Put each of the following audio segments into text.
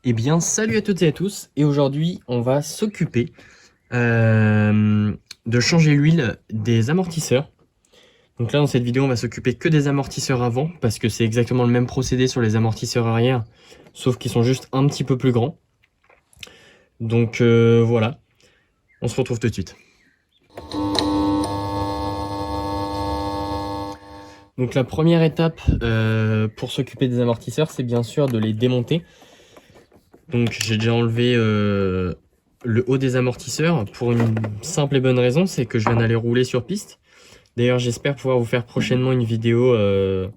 Eh bien, salut à toutes et à tous, et aujourd'hui, on va s'occuper de changer l'huile des amortisseurs. Donc là, dans cette vidéo, on va s'occuper que des amortisseurs avant, parce que c'est exactement le même procédé sur les amortisseurs arrière, sauf qu'ils sont juste un petit peu plus grands. Donc voilà, on se retrouve tout de suite. Donc la première étape pour s'occuper des amortisseurs, c'est bien sûr de les démonter. Donc j'ai déjà enlevé le haut des amortisseurs pour une simple et bonne raison, c'est que je viens d'aller rouler sur piste. D'ailleurs, j'espère pouvoir vous faire prochainement une vidéo de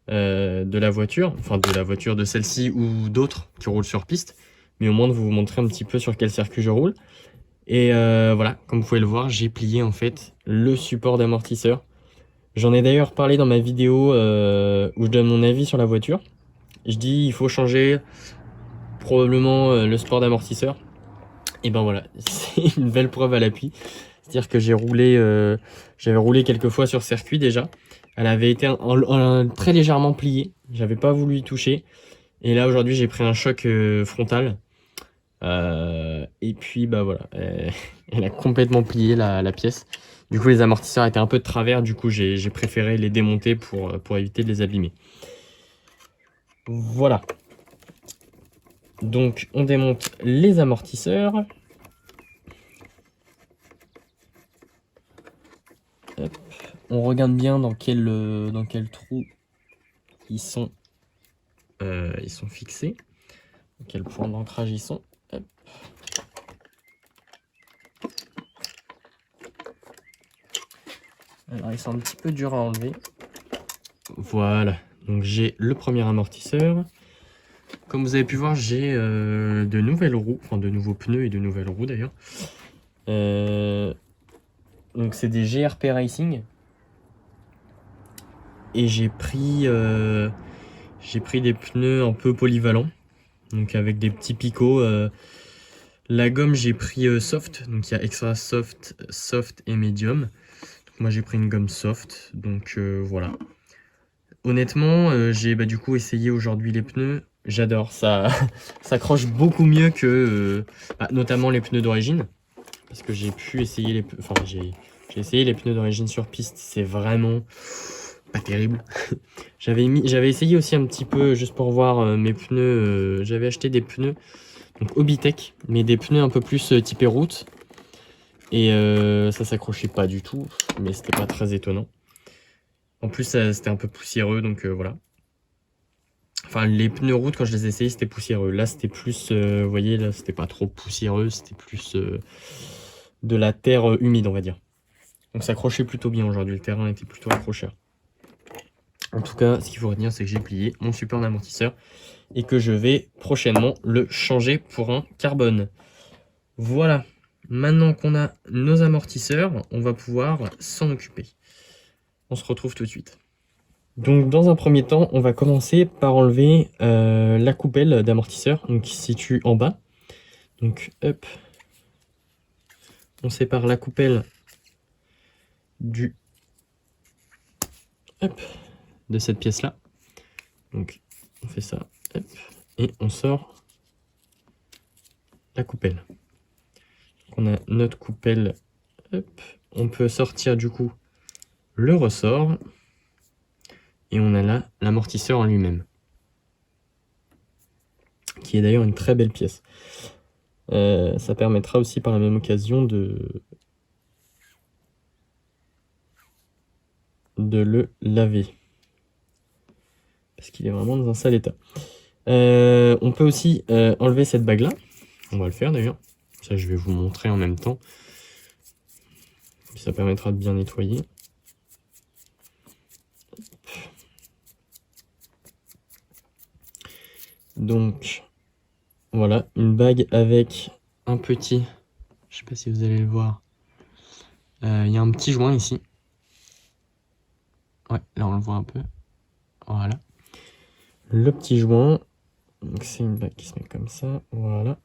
la voiture, enfin de la voiture de celle-ci ou d'autres qui roulent sur piste, mais au moins de vous montrer un petit peu sur quel circuit je roule. Et voilà, comme vous pouvez le voir, j'ai plié en fait le support d'amortisseur. J'en ai d'ailleurs parlé dans ma vidéo où je donne mon avis sur la voiture. Je dis il faut changer probablement le support d'amortisseur. Et ben voilà, c'est une belle preuve à l'appui. C'est-à-dire que j'avais roulé quelques fois sur circuit déjà. Elle avait été très légèrement pliée. J'avais pas voulu y toucher. Et là aujourd'hui j'ai pris un choc frontal. Et puis bah voilà, elle a complètement plié la pièce. Du coup les amortisseurs étaient un peu de travers. Du coup j'ai préféré les démonter pour éviter de les abîmer. Voilà. Donc on démonte les amortisseurs. Hop. On regarde bien dans quel trou ils sont fixés, dans quel point d'ancrage ils sont. Hop. Alors ils sont un petit peu durs à enlever. Voilà, donc j'ai le premier amortisseur. Comme vous avez pu voir, j'ai de nouvelles roues, enfin de nouveaux pneus et de nouvelles roues d'ailleurs. Donc c'est des GRP Racing. Et j'ai pris des pneus un peu polyvalents, donc avec des petits picots. La gomme, j'ai pris soft, donc il y a extra soft, soft et medium. Donc moi j'ai pris une gomme soft, donc voilà. Honnêtement, j'ai du coup essayé aujourd'hui les pneus. J'adore, ça s'accroche beaucoup mieux que notamment les pneus d'origine, parce que j'ai pu essayer j'ai essayé les pneus d'origine sur piste, c'est vraiment pas terrible. J'avais essayé aussi un petit peu juste pour voir mes pneus. J'avais acheté des pneus donc Hobbytech, mais des pneus un peu plus typés route. Et ça s'accrochait pas du tout, mais c'était pas très étonnant. En plus, c'était un peu poussiéreux, donc voilà. Enfin, les pneus route, quand je les ai essayés, c'était poussiéreux. Là, c'était plus, vous voyez, là, c'était pas trop poussiéreux, c'était plus de la terre humide, on va dire. Donc ça accrochait plutôt bien aujourd'hui, le terrain était plutôt accrocheur. En tout cas, ce qu'il faut retenir, c'est que j'ai plié mon support d'amortisseur et que je vais prochainement le changer pour un carbone. Voilà, maintenant qu'on a nos amortisseurs, on va pouvoir s'en occuper. On se retrouve tout de suite. Donc dans un premier temps, on va commencer par enlever la coupelle d'amortisseur, donc qui se situe en bas. Donc hop, on sépare la coupelle de cette pièce-là. Donc on fait ça, hop, et on sort la coupelle. Donc, on a notre coupelle, hop, on peut sortir du coup le ressort, et on a là l'amortisseur en lui-même, qui est d'ailleurs une très belle pièce. Ça permettra aussi par la même occasion de le laver, parce qu'il est vraiment dans un sale état. On peut aussi enlever cette bague là, on va le faire d'ailleurs, ça je vais vous montrer en même temps, ça permettra de bien nettoyer. Donc voilà, une bague avec un petit, je sais pas si vous allez le voir, il y a un petit joint ici. Ouais, là on le voit un peu. Voilà. Le petit joint, c'est une bague qui se met comme ça, voilà.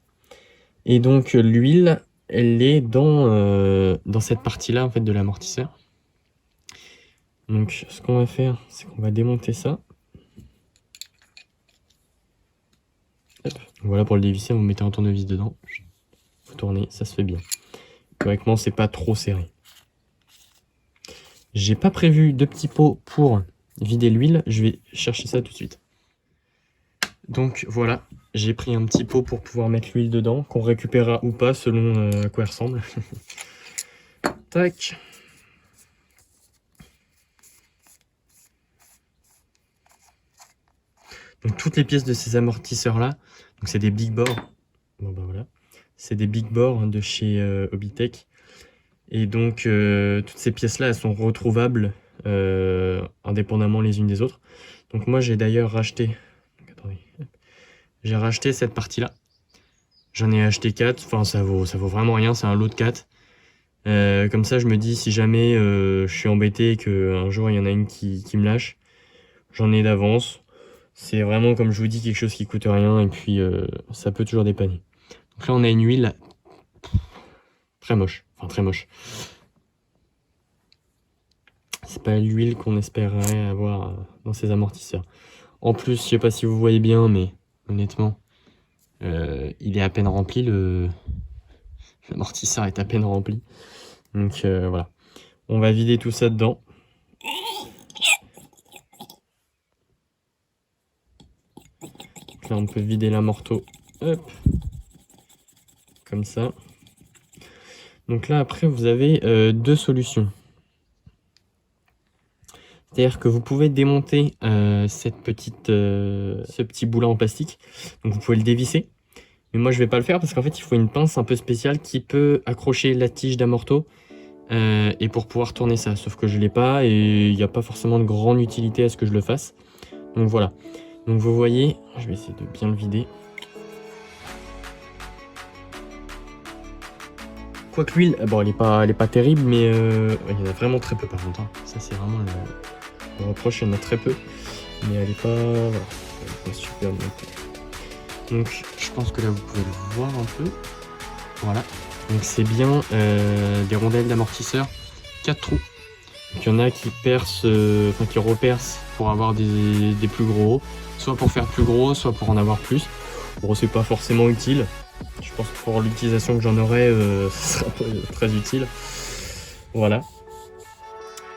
Et donc l'huile, elle est dans cette partie-là en fait de l'amortisseur. Donc ce qu'on va faire, c'est qu'on va démonter ça. Hop. Voilà pour le dévisser, vous mettez un tournevis dedans. Vous tournez, ça se fait bien. Correctement, c'est pas trop serré. J'ai pas prévu de petits pots pour vider l'huile. Je vais chercher ça tout de suite. Donc voilà, j'ai pris un petit pot pour pouvoir mettre l'huile dedans, qu'on récupérera ou pas selon à quoi elle ressemble. Tac. Donc toutes les pièces de ces amortisseurs là, donc c'est des big bore. Bon bah voilà, c'est des big bore de chez Hobbytech. Et donc toutes ces pièces là, elles sont retrouvables indépendamment les unes des autres. Donc moi j'ai d'ailleurs racheté, attendez, j'ai racheté cette partie là. J'en ai acheté 4, enfin ça vaut vraiment rien, c'est un lot de 4. Comme ça je me dis si jamais je suis embêté et qu'un jour il y en a une qui me lâche, j'en ai d'avance. C'est vraiment, comme je vous dis, quelque chose qui coûte rien et puis ça peut toujours dépanner. Donc là, on a une huile très moche. Enfin, très moche. C'est pas l'huile qu'on espérait avoir dans ces amortisseurs. En plus, je sais pas si vous voyez bien, mais honnêtement, il est à peine rempli. L'amortisseur est à peine rempli. Donc voilà. On va vider tout ça dedans. Donc là, on peut vider l'amorto. Hop. Comme ça. Donc là, après, vous avez deux solutions. C'est-à-dire que vous pouvez démonter ce petit boulot en plastique. Donc vous pouvez le dévisser. Mais moi, je vais pas le faire parce qu'en fait, il faut une pince un peu spéciale qui peut accrocher la tige d'amorto et pour pouvoir tourner ça. Sauf que je l'ai pas et il n'y a pas forcément de grande utilité à ce que je le fasse. Donc voilà. Donc vous voyez, je vais essayer de bien le vider. Quoique l'huile, bon, elle est pas terrible, mais il y en a vraiment très peu par contre. Hein. Ça, c'est vraiment le reproche, il y en a très peu. Mais elle est pas, voilà, elle est pas super montée. Donc, je pense que là, vous pouvez le voir un peu. Voilà. Donc, c'est bien des rondelles d'amortisseur, 4 trous. Donc, il y en a qui percent, enfin qui repercent pour avoir des plus gros, soit pour faire plus gros, soit pour en avoir plus. Bon, c'est pas forcément utile. Je pense que pour l'utilisation que j'en aurai, ce sera pas très utile. Voilà.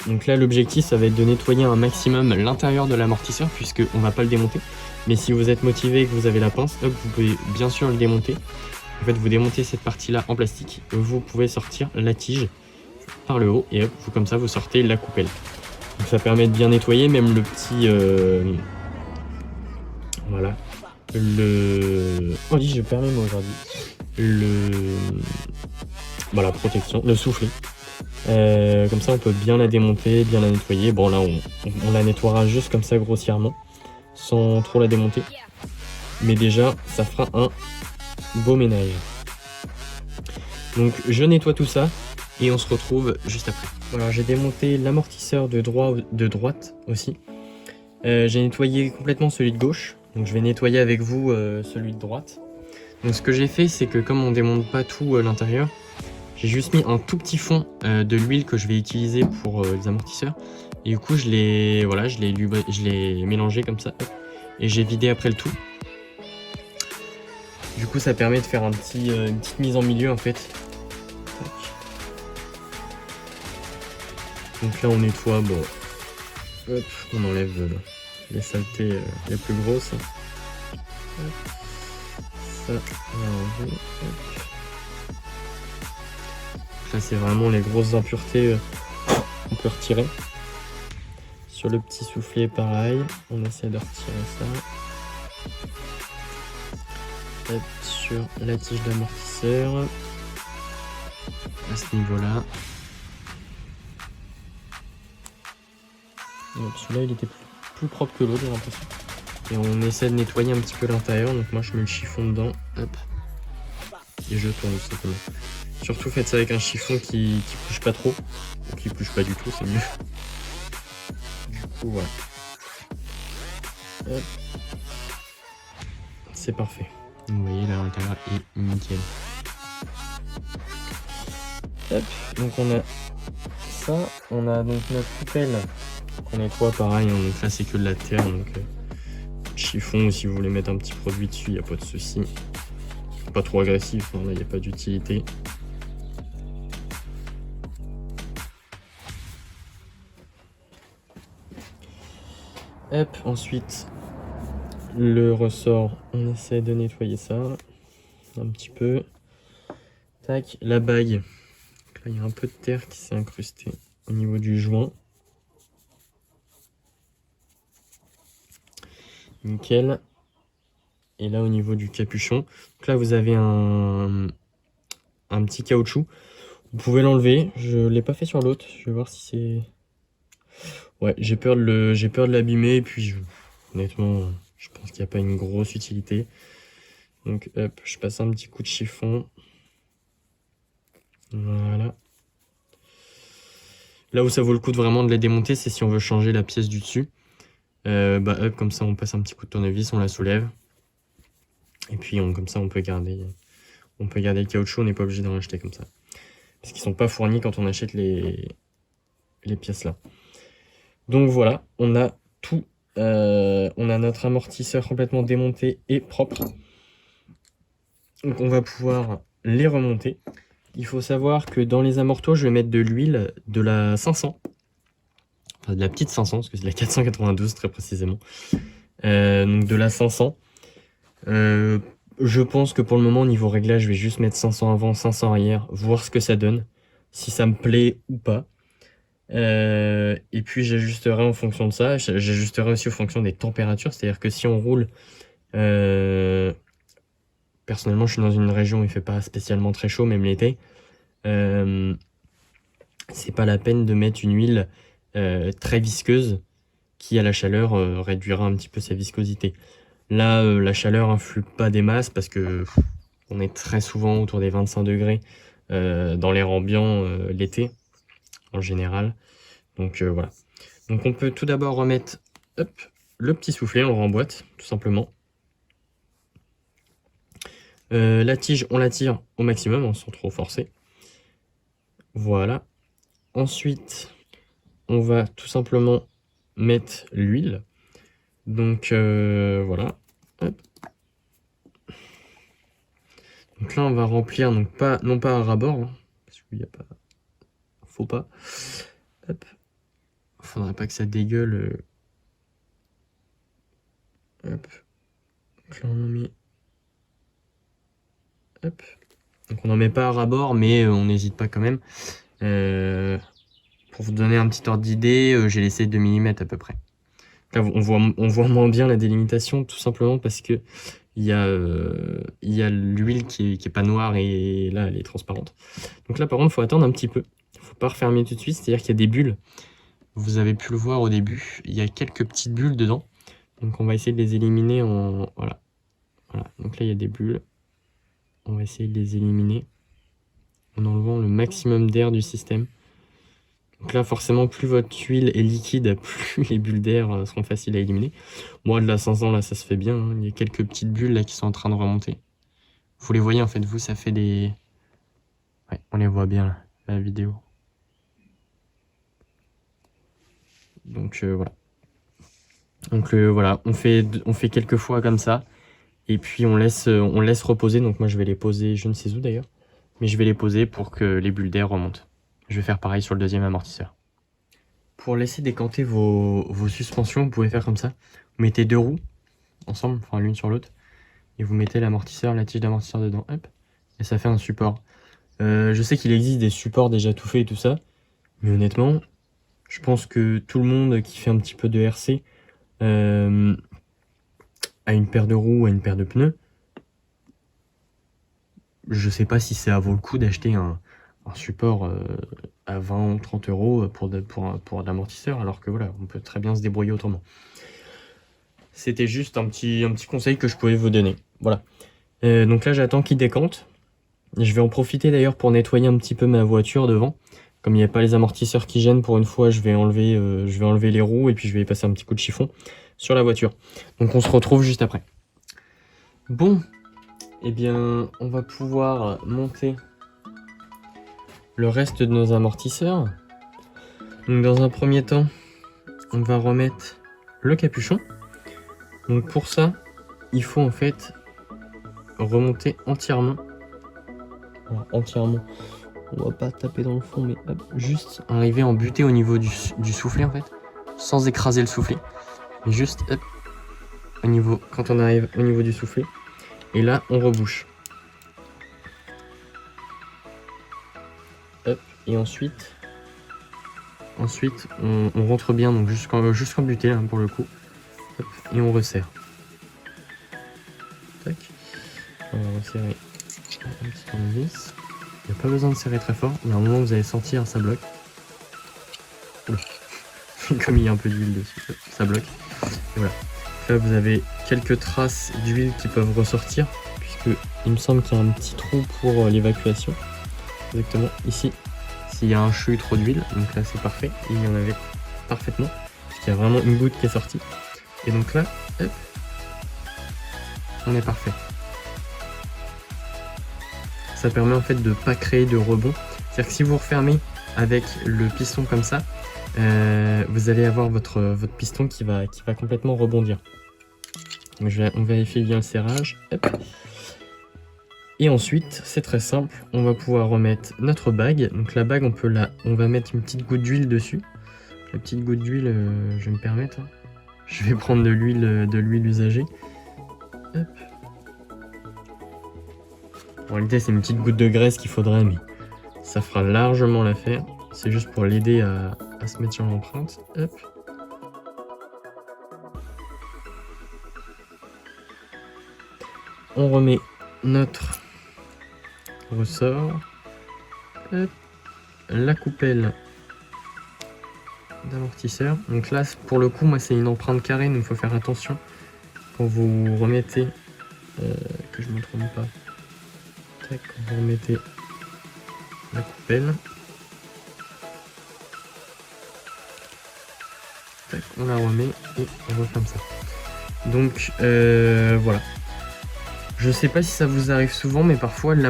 Donc là, l'objectif, ça va être de nettoyer un maximum l'intérieur de l'amortisseur, puisqu'on ne va pas le démonter. Mais si vous êtes motivé et que vous avez la pince, hop, vous pouvez bien sûr le démonter. En fait, vous démontez cette partie-là en plastique. Vous pouvez sortir la tige par le haut, et hop, vous, comme ça, vous sortez la coupelle. Donc ça permet de bien nettoyer, même le petit... Voilà. Oh, dis, je perds mes mots aujourd'hui. Bon, la protection, le soufflet. Comme ça, on peut bien la démonter, bien la nettoyer. Bon, là, on la nettoiera juste comme ça, grossièrement, sans trop la démonter. Mais déjà, ça fera un beau ménage. Donc, je nettoie tout ça et on se retrouve juste après. Voilà, j'ai démonté l'amortisseur de droite aussi. J'ai nettoyé complètement celui de gauche. Donc, je vais nettoyer avec vous celui de droite. Donc, ce que j'ai fait, c'est que comme on démonte pas tout l'intérieur, j'ai juste mis un tout petit fond de l'huile que je vais utiliser pour les amortisseurs. Et du coup, je l'ai mélangé comme ça. Et j'ai vidé après le tout. Du coup, ça permet de faire une petite mise en milieu en fait. Donc là, on nettoie. Bon, hop, on enlève les saletés les plus grosses. Hop. Ça, on va enlever. Hop. Là, c'est vraiment les grosses impuretés qu'on peut retirer. Sur le petit soufflet, pareil. On essaie de retirer ça. Hop, sur la tige d'amortisseur. À ce niveau-là. Celui-là, il était plus propre que l'autre, j'ai l'impression. Et on essaie de nettoyer un petit peu l'intérieur. Donc moi, je mets le chiffon dedans. Hop. Et je tourne tout simplement. Surtout faites ça avec un chiffon qui bouge pas trop, ou qui bouge pas du tout, c'est mieux. Du coup voilà. Hop. C'est parfait. Vous voyez là l'intérieur est nickel. Hop. Donc on a ça, on a donc notre coupelle qu'on nettoie pareil, hein, donc là c'est que de la terre, donc chiffon, ou si vous voulez mettre un petit produit dessus, il n'y a pas de souci. Pas trop agressif, hein, là il n'y a pas d'utilité. Hop, ensuite le ressort, on essaie de nettoyer ça un petit peu. Tac, la bague. Là il y a un peu de terre qui s'est incrustée au niveau du joint. Nickel. Et là au niveau du capuchon, donc là vous avez un petit caoutchouc. Vous pouvez l'enlever. Je l'ai pas fait sur l'autre. Je vais voir si c'est. Ouais, j'ai peur de l'abîmer. Et puis honnêtement, je pense qu'il n'y a pas une grosse utilité. Donc hop, je passe un petit coup de chiffon. Voilà. Là où ça vaut le coup de vraiment de les démonter, c'est si on veut changer la pièce du dessus. Bah hop, comme ça on passe un petit coup de tournevis, on la soulève. Et puis comme ça on peut garder le caoutchouc, on n'est pas obligé d'en acheter comme ça. Parce qu'ils sont pas fournis quand on achète les pièces là. Donc voilà, on a tout. On a notre amortisseur complètement démonté et propre. Donc on va pouvoir les remonter. Il faut savoir que dans les amortos, je vais mettre de l'huile de la 500. Enfin de la petite 500, parce que c'est la 492 très précisément. Donc de la 500. Je pense que pour le moment, niveau réglage, je vais juste mettre 500 avant, 500 arrière, voir ce que ça donne, si ça me plaît ou pas. Et puis j'ajusterai en fonction de ça, j'ajusterai aussi en fonction des températures, c'est-à-dire que si on roule, personnellement je suis dans une région où il fait pas spécialement très chaud, même l'été, c'est pas la peine de mettre une huile très visqueuse qui à la chaleur réduira un petit peu sa viscosité. Là la chaleur influe pas des masses parce que on est très souvent autour des 25 degrés dans l'air ambiant l'été en général. Donc voilà. Donc on peut tout d'abord remettre le petit soufflet, on le remboîte tout simplement. La tige, on la tire au maximum hein, sans trop forcer. Voilà. Ensuite, on va tout simplement mettre l'huile. Donc voilà. Hop. Donc là, on va remplir, donc non pas à ras-bord, hein, parce qu'il n'y a pas. Faut pas. Hop. Faudrait pas que ça dégueule. Hop. Donc là, on en met. Hop. Donc on n'en met pas à ras-bord, mais on n'hésite pas quand même. Pour vous donner un petit ordre d'idée, j'ai laissé 2 mm à peu près. Là, on voit moins bien la délimitation, tout simplement parce que il y a l'huile qui est pas noire et là elle est transparente. Donc là par contre il faut attendre un petit peu. Il faut pas refermer tout de suite, c'est-à-dire qu'il y a des bulles. Vous avez pu le voir au début, il y a quelques petites bulles dedans. Donc on va essayer de les éliminer en. Voilà. Donc là il y a des bulles. On va essayer de les éliminer en enlevant le maximum d'air du système. Donc là, forcément, plus votre huile est liquide, plus les bulles d'air seront faciles à éliminer. Moi, de la 500, là, ça se fait bien. Hein. Il y a quelques petites bulles là qui sont en train de remonter. Vous les voyez, en fait, vous, ça fait des. Ouais, on les voit bien, là, la vidéo. Donc, voilà. Donc, voilà, on fait quelques fois comme ça. Et puis, on laisse reposer. Donc, moi, je vais les poser, je ne sais où d'ailleurs. Mais je vais les poser pour que les bulles d'air remontent. Je vais faire pareil sur le deuxième amortisseur. Pour laisser décanter vos suspensions, vous pouvez faire comme ça. Vous mettez 2 roues ensemble, enfin l'une sur l'autre, et vous mettez l'amortisseur, la tige d'amortisseur dedans, hop, et ça fait un support. Je sais qu'il existe des supports déjà tout faits et tout ça, mais honnêtement, je pense que tout le monde qui fait un petit peu de RC a une paire de roues, a une paire de pneus. Je sais pas si ça vaut le coup d'acheter un support à 20 ou 30 euros pour l'amortisseur, alors que voilà, on peut très bien se débrouiller autrement. C'était juste un petit conseil que je pouvais vous donner. Voilà. Donc là, j'attends qu'il décante. Je vais en profiter d'ailleurs pour nettoyer un petit peu ma voiture devant. Comme il n'y a pas les amortisseurs qui gênent, pour une fois, je vais enlever les roues et puis je vais y passer un petit coup de chiffon sur la voiture. Donc on se retrouve juste après. Bon, eh bien, on va pouvoir monter le reste de nos amortisseurs. Donc dans un premier temps, on va remettre le capuchon. Donc pour ça, il faut en fait remonter entièrement. Alors, entièrement, on va pas taper dans le fond, mais hop, juste arriver en butée au niveau du soufflet en fait, sans écraser le soufflet. Mais juste hop, au niveau, quand on arrive au niveau du soufflet, et là on rebouche. Hop, et ensuite on rentre bien, donc jusqu'en butée là pour le coup. Hop, et on resserre. Tac. On va resserrer un petit tournevis. Il n'y a pas besoin de serrer très fort. Il y a un moment où vous allez sentir, ça bloque. Oula. Comme il y a un peu d'huile dessus, ça bloque. Et voilà. Là, vous avez quelques traces d'huile qui peuvent ressortir, puisque il me semble qu'il y a un petit trou pour l'évacuation. Exactement ici. S'il y a un chute trop d'huile, donc là c'est parfait. Il y en avait parfaitement, puisqu'il y a vraiment une goutte qui est sortie. Et donc là, hop, on est parfait. Ça permet en fait de ne pas créer de rebond. C'est-à-dire que si vous refermez avec le piston comme ça, vous allez avoir votre piston qui va complètement rebondir. Donc on vérifie bien le serrage. Hop. Et ensuite, c'est très simple, on va pouvoir remettre notre bague. Donc la bague, on va mettre une petite goutte d'huile dessus. La petite goutte d'huile, je vais me permettre. Je vais prendre de l'huile usagée. Hop. En réalité, c'est une petite goutte de graisse qu'il faudrait, mais ça fera largement l'affaire. C'est juste pour l'aider à se mettre sur l'empreinte. Hop. On remet notre ressort. Hop. La coupelle d'amortisseur. Donc là, pour le coup, moi, c'est une empreinte carrée, donc il faut faire attention quand vous remettez, que je ne me trompe pas. Tac, vous remettez la coupelle. Tac, on la remet et on referme ça. Donc voilà. Je sais pas si ça vous arrive souvent, mais parfois la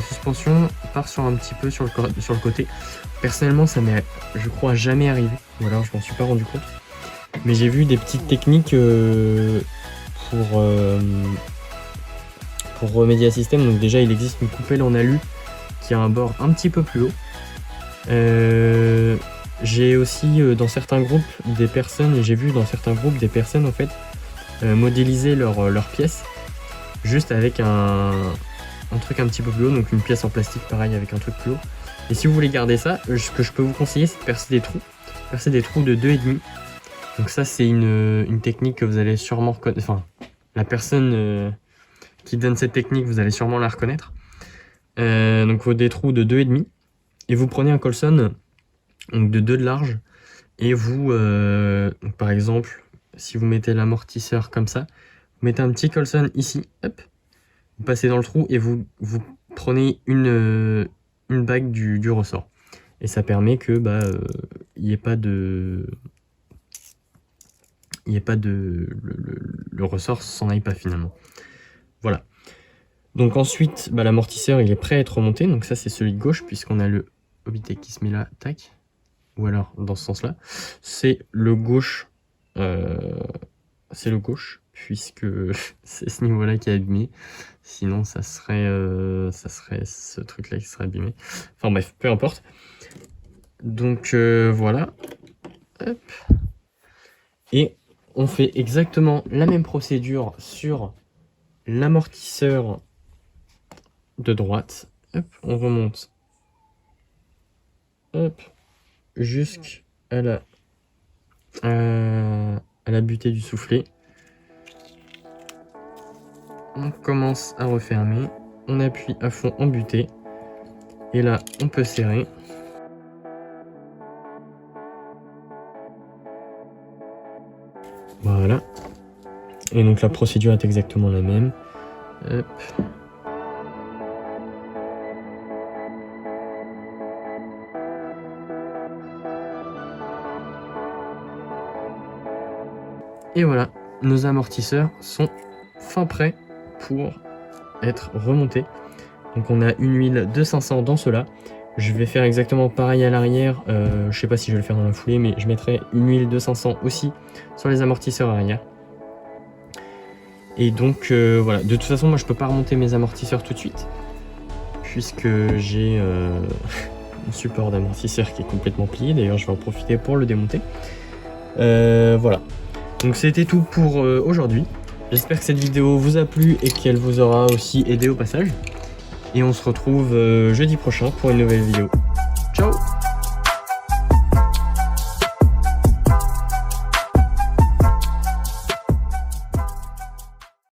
suspension part sur un petit peu sur le côté. Personnellement, ça m'est, je crois, jamais arrivé. Ou alors je m'en suis pas rendu compte. Mais j'ai vu des petites techniques pour remédier à ce système. Donc déjà, il existe une coupelle en alu qui a un bord un petit peu plus haut. J'ai aussi dans certains groupes des personnes, et j'ai vu dans certains groupes des personnes en fait modéliser leur pièce juste avec un truc un petit peu plus haut, donc une pièce en plastique pareil avec un truc plus haut. Et si vous voulez garder ça, ce que je peux vous conseiller, c'est de percer des trous de 2,5. Donc ça, c'est une technique que vous allez sûrement reconnaître. Enfin, la personne qui donne cette technique, vous allez sûrement la reconnaître. Donc il faut des trous de 2,5. Et vous prenez un colson donc de 2 de large. Et vous, donc par exemple, si vous mettez l'amortisseur comme ça, vous mettez un petit colson ici, hop, vous passez dans le trou et vous prenez une bague du ressort. Et ça permet que il n'y ait pas de... le ressort s'en aille pas finalement. Voilà. Donc ensuite, l'amortisseur il est prêt à être remonté. Donc ça c'est celui de gauche puisqu'on a le Hobbytech qui se met là, tac. Ou alors dans ce sens-là. C'est le gauche. Puisque c'est ce niveau-là qui est abîmé. Sinon ça serait ce truc-là qui serait abîmé. Enfin bref, peu importe. Donc voilà. Hop. Et on fait exactement la même procédure sur l'amortisseur de droite. Hop, on remonte. Hop, jusqu'à la butée du soufflet. On commence à refermer. On appuie à fond en butée. Et là, on peut serrer. Voilà. Et donc la procédure est exactement la même. Hop. Et voilà, nos amortisseurs sont fin prêts pour être remontés. Donc on a une huile de 500 dans cela. Je vais faire exactement pareil à l'arrière. Je sais pas si je vais le faire dans la foulée, mais je mettrai une huile de 500 aussi sur les amortisseurs arrière. Et donc voilà, de toute façon moi je peux pas remonter mes amortisseurs tout de suite puisque j'ai mon support d'amortisseur qui est complètement plié. D'ailleurs je vais en profiter pour le démonter. Voilà, donc c'était tout pour aujourd'hui. J'espère que cette vidéo vous a plu et qu'elle vous aura aussi aidé au passage. Et on se retrouve jeudi prochain pour une nouvelle vidéo.